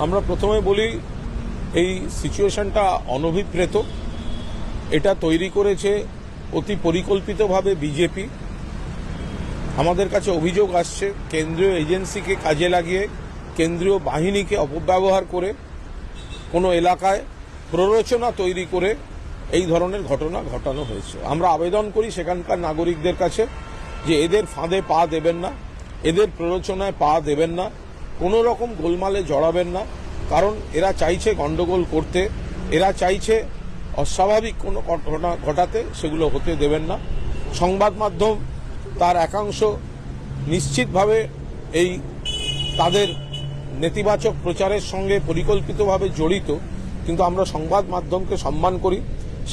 আমরা প্রথমে বলি এই সিচুয়েশনটা অনভিপ্রেত। এটা তৈরি করেছে অতি পরিকল্পিতভাবে বিজেপি। আমাদের কাছে অভিযোগ আসছে কেন্দ্রীয় এজেন্সিকে কাজে লাগিয়ে, কেন্দ্রীয় বাহিনীকে অপব্যবহার করে কোনো এলাকায় প্ররোচনা তৈরি করে এই ধরনের ঘটনা ঘটানো হয়েছে। আমরা আবেদন করি সেখানকার নাগরিকদের কাছে যে এদের ফাঁদে পা দেবেন না, এদের প্ররোচনায় পা দেবেন না, কোনো রকম গোলমালে জড়াবেন না। কারণ এরা চাইছে গন্ডগোল করতে, এরা চাইছে অস্বাভাবিক কোনো ঘটনা ঘটাতে, সেগুলো হতে দেবেন না। সংবাদ মাধ্যম তার একাংশ নিশ্চিতভাবে এই তাদের নেতিবাচক প্রচারের সঙ্গে পরিকল্পিতভাবে জড়িত, কিন্তু আমরা সংবাদ মাধ্যমকে সম্মান করি।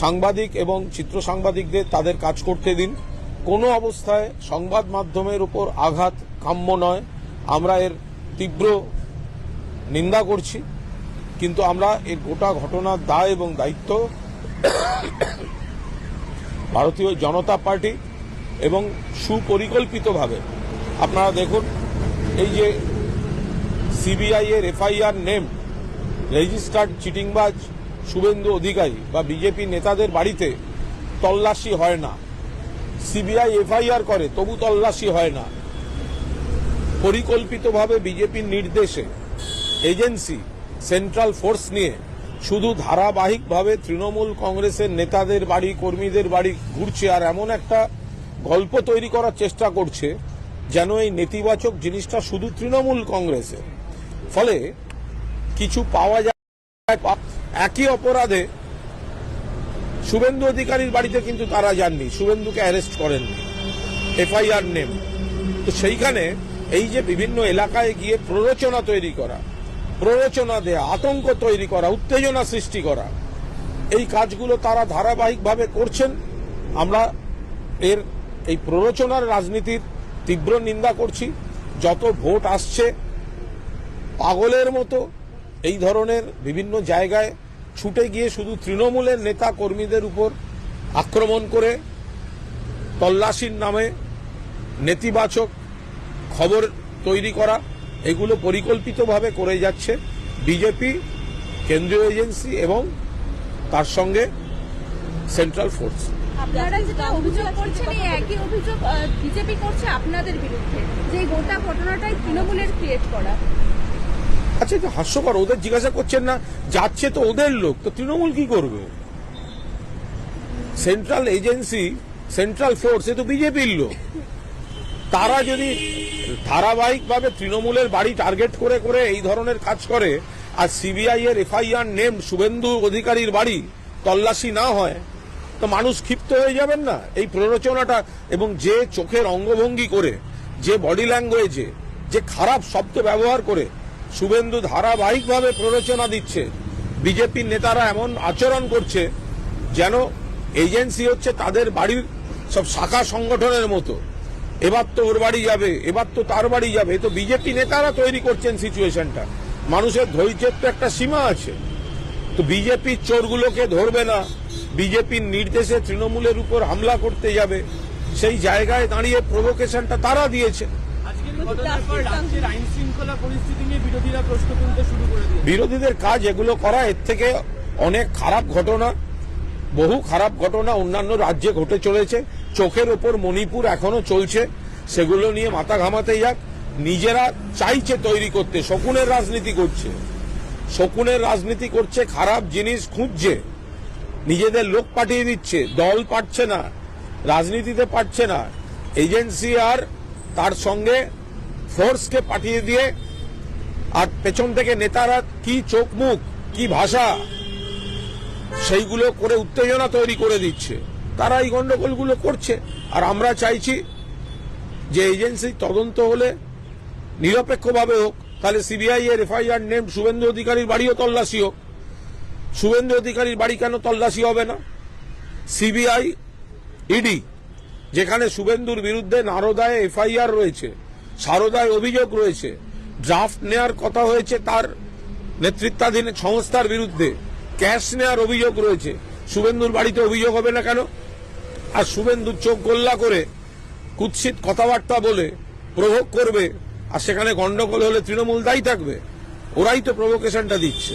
সাংবাদিক এবং চিত্র সাংবাদিকদের তাদের কাজ করতে দিন। কোনো অবস্থায় সংবাদ মাধ্যমের উপর আঘাত কাম্য নয়। আমরা এর তীব্র নিন্দা করছি, কিন্তু আমরা এই গোটা ঘটনার দায় এবং দায়িত্ব ভারতীয় জনতা পার্টি এবং সুপরিকল্পিতভাবে আপনারা দেখুন, এই যে সিবিআই এর FIR name registered চিটিংবাজ Suvendu Adhikari বা বিজেপি নেতাদের বাড়িতে তল্লাশি হয় না। সিবিআই এফআইআর করে তবু তল্লাশি হয় না। পরিকল্পিতভাবে বিজেপির নির্দেশে এজেন্সি সেন্ট্রাল ফোর্স নিয়ে শুধু ধারাবাহিকভাবে তৃণমূল কংগ্রেসের নেতাদের বাড়ি, কর্মীদের বাড়ি ঘুরছে, আর এমন একটা গল্প তৈরি করার চেষ্টা করছে যেন এই নেতিবাচক জিনিসটা শুধু তৃণমূল কংগ্রেসের। ফলে কিছু পাওয়া যায়। একই অপরাধে শুভেন্দু অধিকারীর বাড়িতে কিন্তু তারা যাননি, শুভেন্দুকে অ্যারেস্ট করেননি, এফআইআর নেম। তো সেইখানে এই যে বিভিন্ন এলাকায় গিয়ে প্ররোচনা তৈরি করা, প্ররোচনা দেয়া, আতঙ্ক তৈরি করা, উত্তেজনা সৃষ্টি করা, এই কাজগুলো তারা ধারাবাহিকভাবে করছেন। আমরা এই প্ররোচনার রাজনীতির তীব্র নিন্দা করছি। যত ভোট আসছে পাগলের মতো এই ধরনের বিভিন্ন জায়গায় ছুটে গিয়ে শুধু তৃণমূলের নেতা কর্মীদের উপর আক্রমণ করে তল্লাশির নামে নেতিবাচক খবর তৈরি করা, এগুলো পরিকল্পিতভাবে করে যাচ্ছে বিজেপি, কেন্দ্রীয় এজেন্সি এবং তার সঙ্গে সেন্ট্রাল ফোর্স। আপনারা যেটা অভিযোগ করছেন, এই একই অভিযোগ বিজেপি করছে আপনাদের বিরুদ্ধে, যে গোটা ঘটনাটাই তৃণমূলের ক্রিয়েট করা। আচ্ছা, এটা হাস্যকর। ওদের জিজ্ঞাসা করছেন না, যাচ্ছে তো ওদের লোক, তো তৃণমূল কি করবে? সেন্ট্রাল এজেন্সি, সেন্ট্রাল ফোর্স, এ তো বিজেপির লোক। তারা যদি ধারাবাহিকভাবে তৃণমূলের বাড়ি টার্গেট করে করে এই ধরনের কাজ করে, আর সিবিআই এর এফআইআর নেম শুভেন্দু অধিকারীর বাড়ি তল্লাশি না হয়, তো মানুষ ক্ষিপ্ত হয়ে যাবেন না? এই প্ররোচনাটা এবং যে চোখের অঙ্গভঙ্গি করে, যে বডি ল্যাঙ্গুয়েজে, যে খারাপ শব্দ ব্যবহার করে শুভেন্দু ধারাবাহিকভাবে প্ররোচনা দিচ্ছে, বিজেপির নেতারা এমন আচরণ করছে যেন এজেন্সি হচ্ছে তাদের বাড়ির সব শাখা সংগঠনের মতো। এবার তো ওর বাড়ি যাবে, এবার তো তার বাড়ি যাবে। তো বিজেপি নেতারা তৈরি করছেন সিচুয়েশনটা। মানুষের ধৈর্যের তো একটা সীমা আছে। তো বিজেপির চোরগুলোকে ধরবে না, বিজেপির নির্দেশে তৃণমূলের উপর হামলা করতে যাবে, সেই জায়গায় দাঁড়িয়ে প্রভোকেশনটা তারা দিয়েছে। বিরোধীদের কাজ এগুলো করা। এর থেকে অনেক খারাপ ঘটনা, বহু খারাপ ঘটনা অন্যান্য রাজ্যে ঘটে চলেছে। চোখের ওপর মণিপুর এখনো চলছে, সেগুলো নিয়ে মাথা ঘামাতে যাক। নিজেরা চাইছে তৈরি করতে, শকুনের রাজনীতি করছে, শকুনের রাজনীতি করছে, খারাপ জিনিস খুঁজছে, নিজেদের লোক পাঠিয়ে দিচ্ছে, দল পারছে না, রাজনীতিতে পারছে না, এজেন্সি আর তার সঙ্গে ফোর্সকে পাঠিয়ে দিয়ে, আর পেছন থেকে নেতারা কি চোখ মুখ, কি ভাষা, সেইগুলো করে উত্তেজনা তৈরি করে দিচ্ছে। তারা এই গন্ডগোলগুলো করছে। আর আমরা চাইছি যে এজেন্সি তদন্ত হলে নিরপেক্ষভাবে হোক। তাহলে সিবিআই এর এফআইআর নেম শুভেন্দু অধিকারীর বাড়িও তল্লাশি হোক। শুভেন্দু অধিকারীর বাড়ি কেন তল্লাশি হবে না? সিবিআই, ইডি, যেখানে শুভেন্দুর বিরুদ্ধে নারদায় এফআইআর রয়েছে, সারদায় অভিযোগ রয়েছে, ড্রাফট নেয়ার কথা হয়েছে তার নেতৃত্বাধীন সংস্থার বিরুদ্ধে, ক্যাশ নেয়ার অভিযোগ রয়েছে, শুভেন্দুর বাড়িতে অভিযোগ হবে না কেন? আর শুভেন্দুর চোখ গোল্লা করে কুৎসিত কথাবার্তা বলে প্রভোগ করবে, আর সেখানে গন্ডগোল হলে তৃণমূল দায়ী থাকবে? ওরাই তো প্রভোকেশনটা দিচ্ছে।